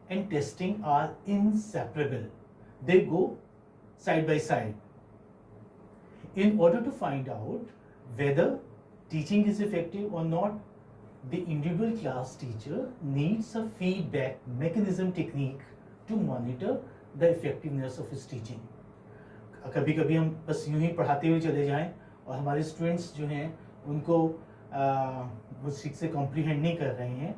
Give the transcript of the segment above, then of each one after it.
and testing are inseparable. They go side by side. In order to find out whether teaching is effective or not, the individual class teacher needs a feedback mechanism technique to monitor the effectiveness of his teaching. कभी कभी हम बस यूं ही पढ़ाते हुए चले जाएं और हमारे स्टूडेंट्स जो हैं उनको वो ठीक से कॉम्प्रीहेंड नहीं कर रहे हैं,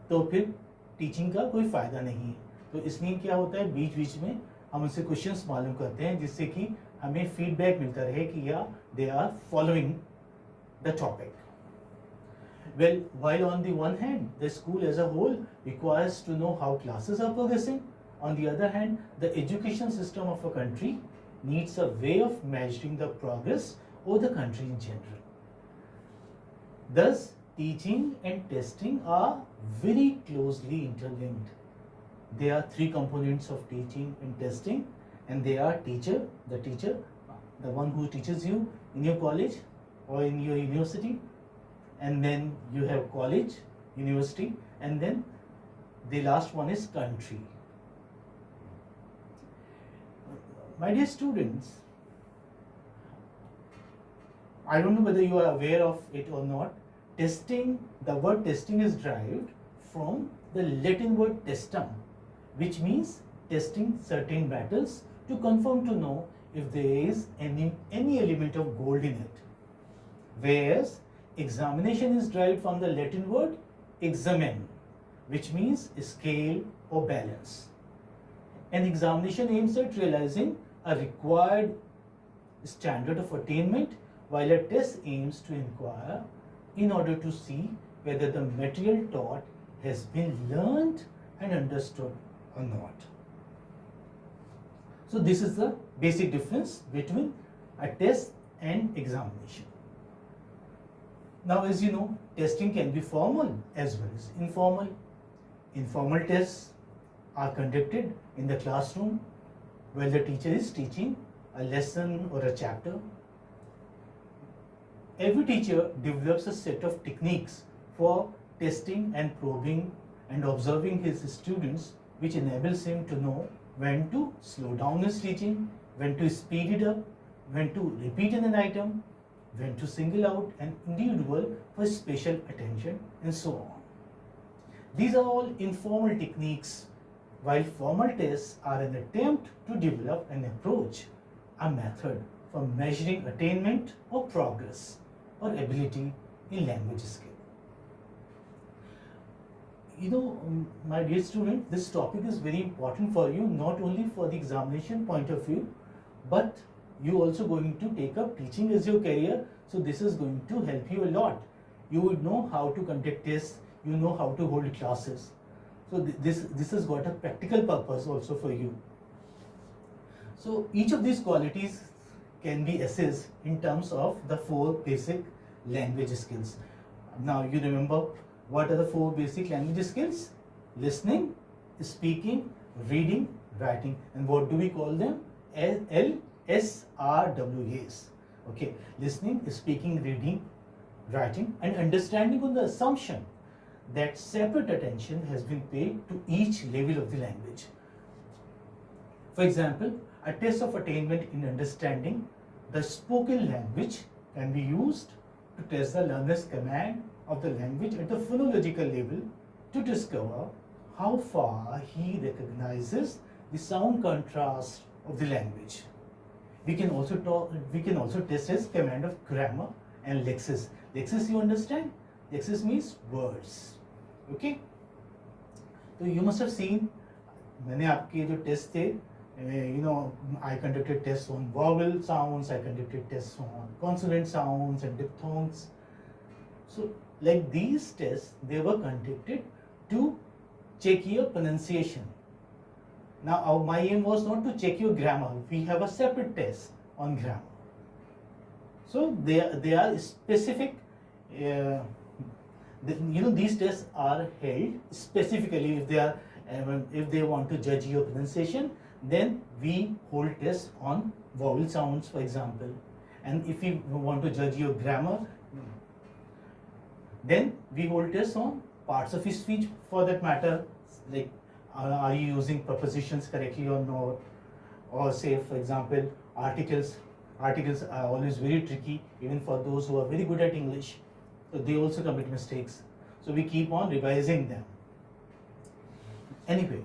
तो फिर टीचिंग का कोई फ़ायदा नहीं है. तो इसलिए क्या होता है, बीच बीच में हम उनसे क्वेश्चंस मालूम करते हैं जिससे कि हमें फीडबैक मिलता रहे कि या they are following the topic. Well, while on the one hand, the school as a whole requires to know how classes are progressing, on the other hand, the education system of a country needs a way of measuring the progress of the country in general. Thus, teaching and testing are very closely interlinked. There are three components of teaching and testing, and they are teacher, the one who teaches you in your college or in your university, and then you have college, university, and then the last one is country. My dear students, I don't know whether you are aware of it or not. Testing, the word testing is derived from the Latin word testum, which means testing certain metals to confirm to know if there is any element of gold in it. Whereas examination is derived from the Latin word examen, which means scale or balance. An examination aims at realizing a required standard of attainment, while a test aims to inquire in order to see whether the material taught has been learned and understood or not. So this is the basic difference between a test and examination. Now, as you know, testing can be formal as well as informal. Informal tests are conducted in the classroom where the teacher is teaching a lesson or a chapter. Every teacher develops a set of techniques for testing and probing and observing his students, which enables him to know when to slow down his teaching, when to speed it up, when to repeat an item, when to single out an individual for special attention, and so on. These are all informal techniques, while formal tests are an attempt to develop an approach, a method for measuring attainment or progress or ability in language skill. You know, my dear student, this topic is very important for you, not only for the examination point of view, but you also going to take up teaching as your career. So this is going to help you a lot. You would know how to conduct tests, you know how to hold classes. So this has got a practical purpose also for you. So each of these qualities can be assessed in terms of the 4 basic language skills. Now you remember what are the 4 basic language skills? Listening, speaking, reading, writing. And what do we call them? LSRWAs. Okay, listening, speaking, reading, writing, and understanding on the assumption that separate attention has been paid to each level of the language. For example, a test of attainment in understanding the spoken language can be used to test the learner's command of the language at the phonological level to discover how far he recognizes the sound contrast of the language. We can also test his command of grammar and lexis. Lexis, you understand? Lexis means words. Okay? So you must have seen, मैंने आपके जो test थे, I conducted tests on vowel sounds, I conducted tests on consonant sounds and diphthongs. So like these tests, they were conducted to check your pronunciation. Now my aim was not to check your grammar. We have a separate test on grammar. So they are specific. These tests are held specifically if they want to judge your pronunciation. Then we hold tests on vowel sounds, for example. And if we want to judge your grammar, then we hold tests on parts of speech, for that matter, like Are you using prepositions correctly or not? Or say, for example, articles. Articles are always very tricky, even for those who are very good at English. So they also commit mistakes. So we keep on revising them. Anyway,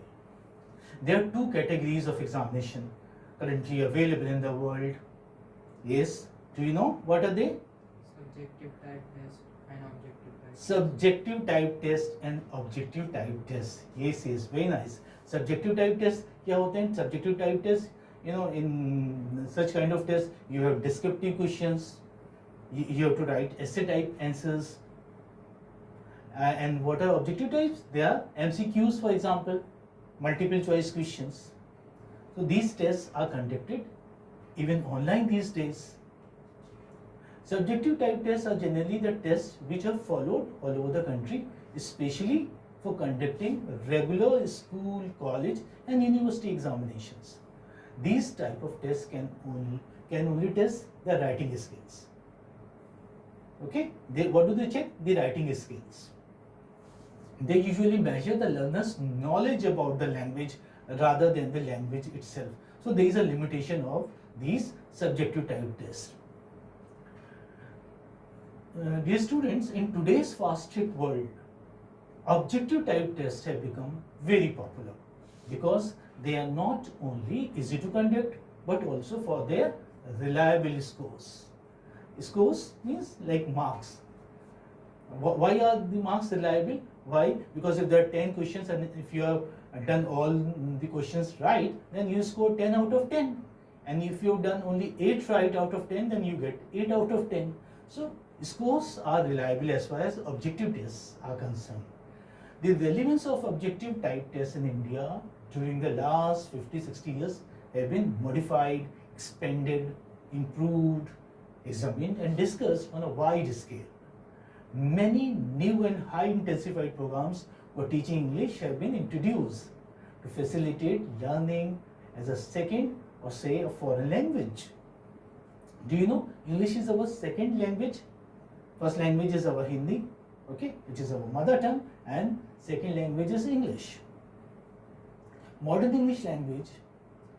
there are two categories of examination currently available in the world. Yes, do you know what are they? Subjective type test and objective type. Subjective type test and objective type test. Yes, yes, very nice. Subjective type test क्या होते हैं? Subjective type test, you know, in such kind of test, you have descriptive questions, you have to write essay type answers. And what are objective types? They are MCQs, for example, multiple choice questions. So these tests are conducted even online these days. Subjective type tests are generally the tests which are followed all over the country, especially for conducting regular school, college and university examinations. These type of tests can only test the writing skills. Okay, what do they check? The writing skills. They usually measure the learner's knowledge about the language rather than the language itself. So there is a limitation of these subjective type tests. Dear students, in today's fast-paced world, objective type tests have become very popular because they are not only easy to conduct but also for their reliable scores. Scores means like marks. Why are the marks reliable? Why? Because if there are 10 questions and if you have done all the questions right, then you score 10 out of 10. And if you have done only 8 right out of 10, then you get 8 out of 10. So scores are reliable as far as objective tests are concerned. The relevance of objective type tests in India during the last 50-60 years have been modified, expanded, improved, examined and discussed on a wide scale. Many new and high intensified programs for teaching English have been introduced to facilitate learning as a second or say a foreign language. Do you know English is our second language? First language is our Hindi, okay, which is our mother tongue, and second language is English. Modern English language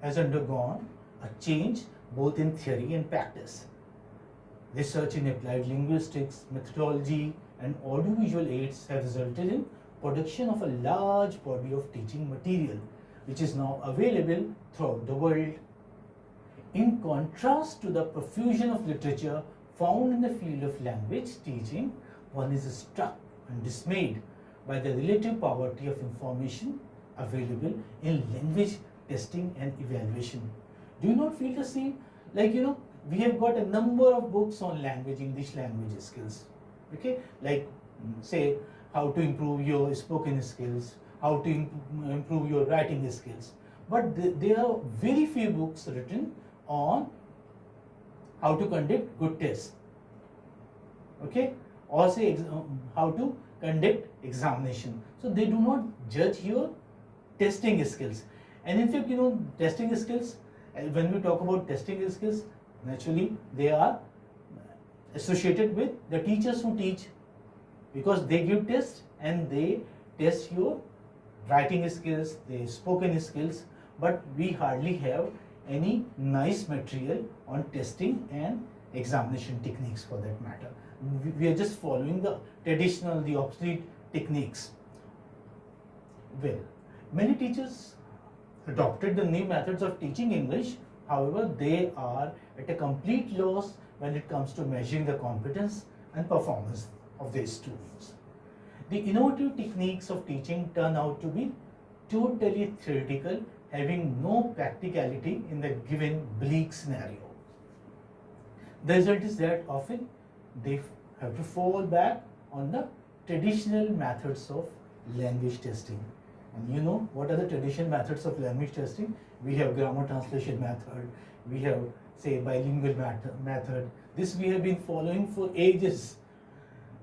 has undergone a change both in theory and practice. Research in applied linguistics, methodology, and audiovisual aids have resulted in production of a large body of teaching material, which is now available throughout the world. In contrast to the profusion of literature found in the field of language teaching, one is struck and dismayed by the relative poverty of information available in language testing and evaluation. Do you not feel the same? Like, you know, we have got a number of books on language, English language skills, okay, like say how to improve your spoken skills, how to improve your writing skills, but there are very few books written on how to conduct good tests, okay, or say how to conduct examination. So they do not judge your testing skills. And in fact, you know, testing skills, when we talk about testing skills, naturally they are associated with the teachers who teach, because they give tests and they test your writing skills, the spoken skills, but we hardly have any nice material on testing and examination techniques for that matter. We are just following the traditional, the obsolete techniques. Well, many teachers adopted the new methods of teaching English. However, they are at a complete loss when it comes to measuring the competence and performance of their students. The innovative techniques of teaching turn out to be totally theoretical, having no practicality in the given bleak scenario. The result is that often they have to fall back on the traditional methods of language testing. And you know what are the traditional methods of language testing? We have grammar translation method, we have say bilingual method. This we have been following for ages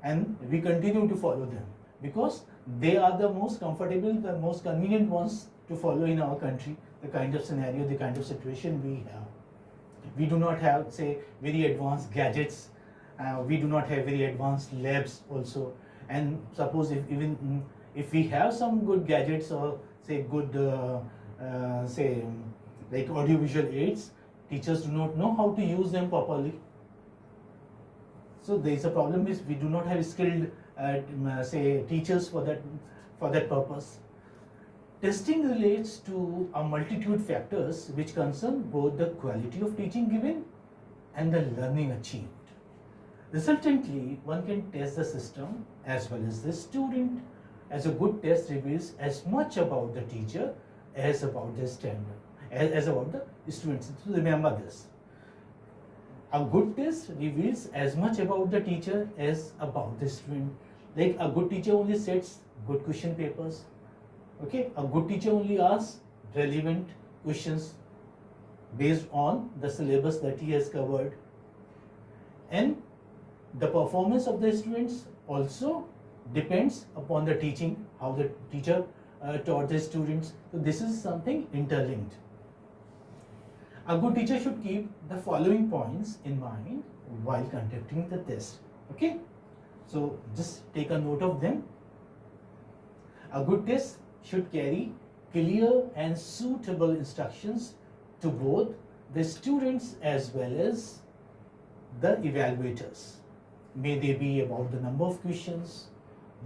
and we continue to follow them because they are the most comfortable, the most convenient ones to follow in our country, the kind of scenario, the kind of situation we have. We do not have say very advanced gadgets, we do not have very advanced labs also, and suppose if even If we have some good gadgets or say good, say like audiovisual aids, teachers do not know how to use them properly. So there is a problem is we do not have skilled, say teachers for that purpose. Testing relates to a multitude factors which concern both the quality of teaching given and the learning achieved. Resultantly, one can test the system as well as the student, as a good test reveals as much about the teacher as about the standard, as about the students. So remember this. A good test reveals as much about the teacher as about the student. Like a good teacher only sets good question papers. Okay, a good teacher only asks relevant questions based on the syllabus that he has covered. And the performance of the students also depends upon the teaching, how the teacher taught the students. So this is something interlinked. A good teacher should keep the following points in mind while conducting the test. Okay, so just take a note of them. A good test should carry clear and suitable instructions to both the students as well as the evaluators. May they be about the number of questions,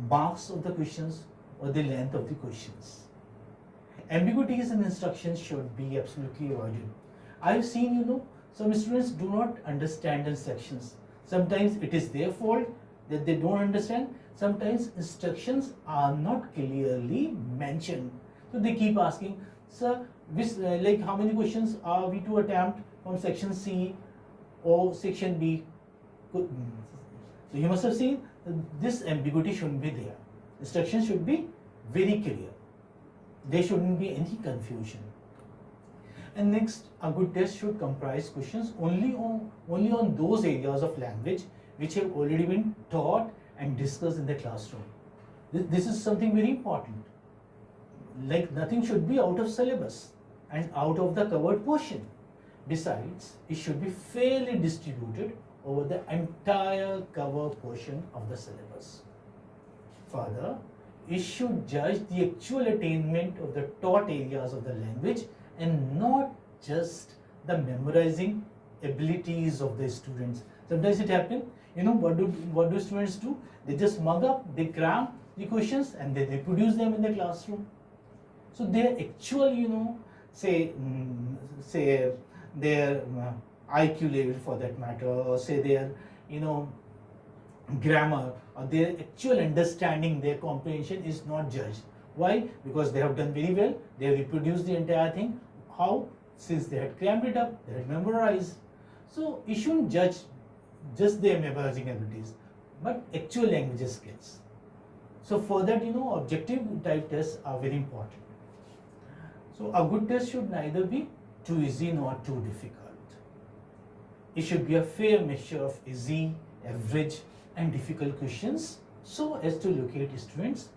marks of the questions, or the length of the questions. Ambiguities in instructions should be absolutely avoided. I have seen, some students do not understand instructions. Sometimes it is their fault that they don't understand. Sometimes instructions are not clearly mentioned. So they keep asking, sir, which, like how many questions are we to attempt from section C or section B? So you must have seen this ambiguity shouldn't be there. Instructions should be very clear. There shouldn't be any confusion. And next, a good test should comprise questions only on those areas of language which have already been taught and discussed in the classroom. This is something very important. Like nothing should be out of syllabus and out of the covered portion. Besides, it should be fairly distributed over the entire cover portion of the syllabus. Further, it should judge the actual attainment of the taught areas of the language and not just the memorizing abilities of the students. Sometimes it happens, what do students do? They just mug up, they cram the questions and they reproduce them in the classroom. So their actual, say their IQ level for that matter, or say their, grammar, or their actual understanding, their comprehension is not judged. Why? Because they have done very well, they have reproduced the entire thing. How? Since they had crammed it up, they had memorized. So you shouldn't judge just their memorizing abilities, but actual language skills. So for that, objective type tests are very important. So a good test should neither be too easy nor too difficult. It should be a fair mixture of easy, average, and difficult questions so as to locate students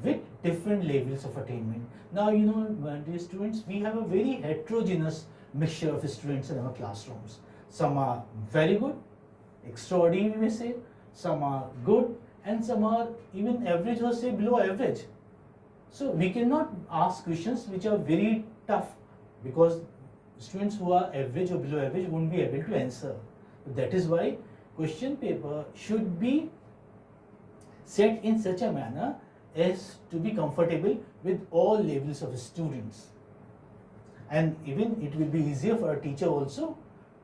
with different levels of attainment. Now, dear students, we have a very heterogeneous mixture of students in our classrooms. Some are very good, extraordinary we may say, some are good, and some are even average or say below average. So we cannot ask questions which are very tough because students who are average or below average won't be able to answer. That is why question paper should be set in such a manner as to be comfortable with all levels of students. And even it will be easier for a teacher also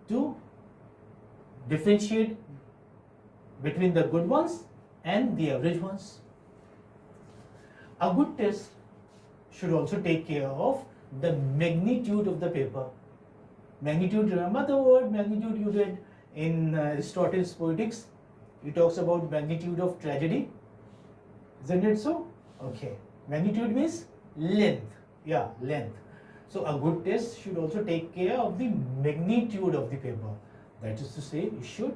to differentiate between the good ones and the average ones. A good test should also take care of the magnitude of the paper. Magnitude, remember the word magnitude you read in Aristotle's Poetics? He talks about magnitude of tragedy. Isn't it so? Okay. Magnitude means length. Yeah, length. So a good test should also take care of the magnitude of the paper. That is to say, it should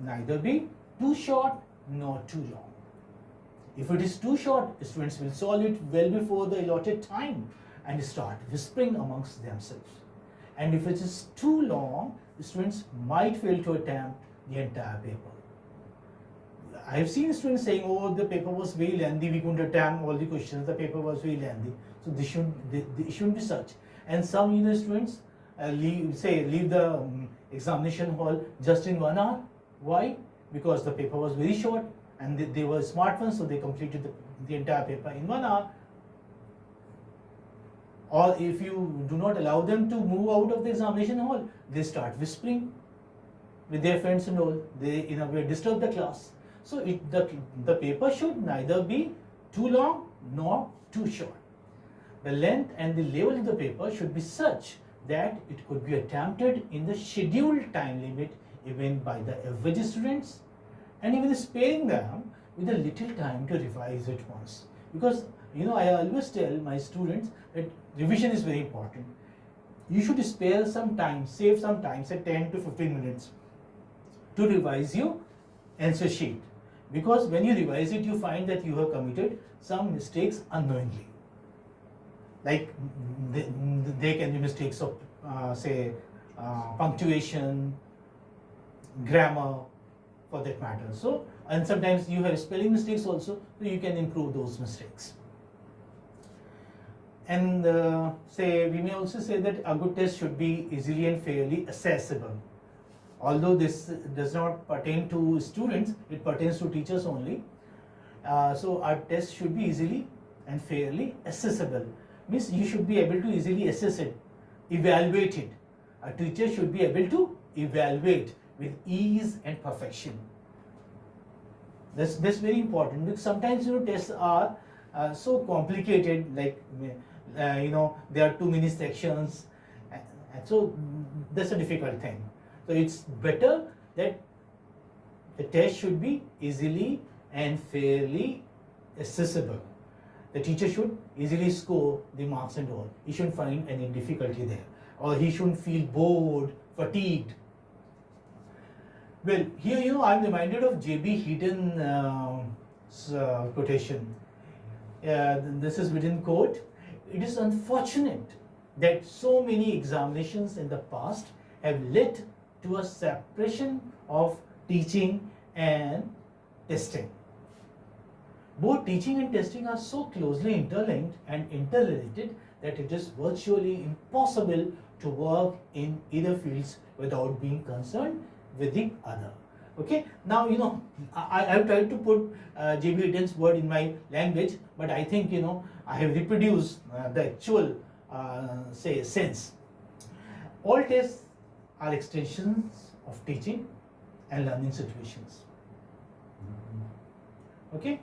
neither be too short nor too long. If it is too short, students will solve it well before the allotted time and start whispering amongst themselves. And if it is too long, students might fail to attempt the entire paper. I have seen students saying, oh, the paper was very lengthy, we couldn't attempt all the questions, the paper was very lengthy. So this shouldn't be such. And some students leave the examination hall just in 1 hour. Why? Because the paper was very short and they were smart ones, so they completed the entire paper in 1 hour. Or if you do not allow them to move out of the examination hall, they start whispering with their friends and all. They in a way disturb the class. So the paper should neither be too long nor too short. The length and the level of the paper should be such that it could be attempted in the scheduled time limit even by the average students, and even sparing them with a little time to revise it once. Because I always tell my students that revision is very important. You should spare some time, save some time, say 10 to 15 minutes to revise your answer sheet. Because when you revise it, you find that you have committed some mistakes unknowingly. Like there can be mistakes of punctuation, grammar, for that matter. So, and sometimes you have spelling mistakes also, so you can improve those mistakes. And we may also say that a good test should be easily and fairly accessible. Although this does not pertain to students, it pertains to teachers only. So our test should be easily and fairly accessible. Means you should be able to easily assess it, evaluate it. A teacher should be able to evaluate with ease and perfection. That's very important, because sometimes tests are so complicated, like there are too many sections, and so that's a difficult thing. So it's better that the test should be easily and fairly accessible. The teacher should easily score the marks and all. He shouldn't find any difficulty there, or he shouldn't feel bored, fatigued. Well, here I'm reminded of J.B. Heaton's quotation. This is within quote. It is unfortunate that so many examinations in the past have led to a separation of teaching and testing. Both teaching and testing are so closely interlinked and interrelated that it is virtually impossible to work in either fields without being concerned with the other. Okay, now I have tried to put J.B. Heaton's word in my language, but I think I have reproduced the actual sense. All tests are extensions of teaching and learning situations. Okay.